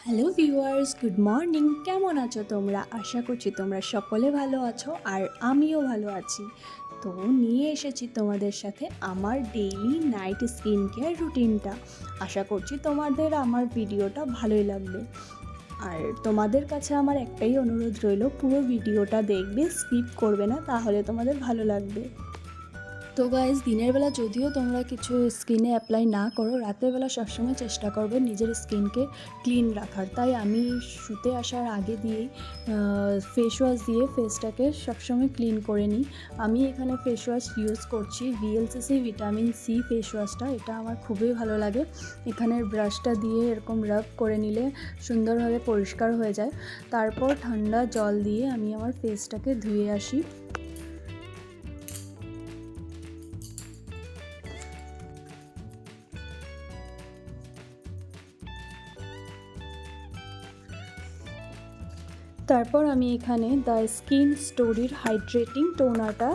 Hello viewers, good morning. কেমন আছো তোমরা? আশা করছি তোমরা সকলে ভালো আছো আর আমিও ভালো আছি। তো নিয়ে এসেছি তোমাদের সাথে আমার ডেইলি নাইট স্কিন কেয়ার রুটিনটা। আশা করছি তোমাদের আমার ভিডিওটা ভালোই লাগবে। আর তোমাদের কাছে আমার একটাই অনুরোধ রইল, পুরো ভিডিওটা দেখবে, স্কিপ করবে না, তাহলে তোমাদের ভালো লাগবে। তো গাইজ, দিনের বেলা যদিও তোমরা কিছু স্কিনে অ্যাপ্লাই না করো, রাতের বেলা সবসময় চেষ্টা করবে নিজের স্কিনকে ক্লিন রাখার। তাই আমি শুতে আসার আগে দিয়েই ফেস ওয়াশ দিয়ে ফেসটাকে সবসময় ক্লিন করে নিই। আমি এখানে ফেস ওয়াশ ইউজ করছি VLCC ভিটামিন সি ফেস ওয়াশটা। এটা আমার খুবই ভালো লাগে। এখানের ব্রাশটা দিয়ে এরকম রাব করে নিলে সুন্দরভাবে পরিষ্কার হয়ে যায়। তারপর ঠান্ডা জল দিয়ে আমি আমার ফেসটাকে ধুয়ে আসি। তারপর আমি এখানে দ্য স্কিন স্টোরির হাইড্রেটিং টোনারটা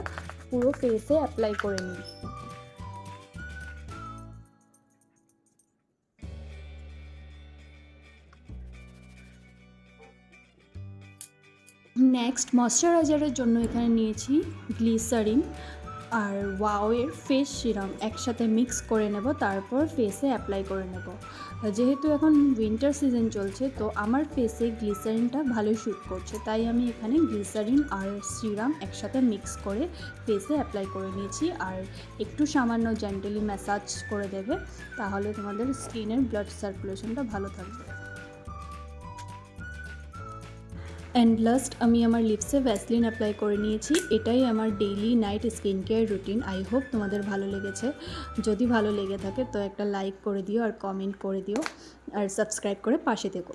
পুরো ফেসে অ্যাপ্লাই করে নিই। নেক্সট ময়শ্চারাইজারের জন্য এখানে নিয়েছি গ্লিসারিন আর ওয়াওয়ের ফেস সিরাম একসাথে মিক্স করে নেব, তারপর ফেসে অ্যাপ্লাই করে নেব। যেহেতু এখন উইন্টার সিজন চলছে, তো আমার ফেসে গ্লিসারিনটা ভালোই শ্যুট করছে, তাই আমি এখানে গ্লিসারিন আর সিরাম একসাথে মিক্স করে ফেসে অ্যাপ্লাই করে নিয়েছি। আর একটু সামান্য জেন্টালি ম্যাসাজ করে দেবে, তাহলে তোমাদের স্কিনের ব্লাড সার্কুলেশনটা ভালো থাকবে। অ্যান্ড লাস্ট আমি আমার লিপসে ভ্যাসলিন অ্যাপ্লাই করে নিয়েছি। এটাই আমার daily night skin care routine. I hope তোমাদের ভালো লেগেছে। যদি ভালো লেগে থাকে তো একটা লাইক করে দিও আর কমেন্ট করে দিও আর সাবস্ক্রাইব করে পাশে থেকো।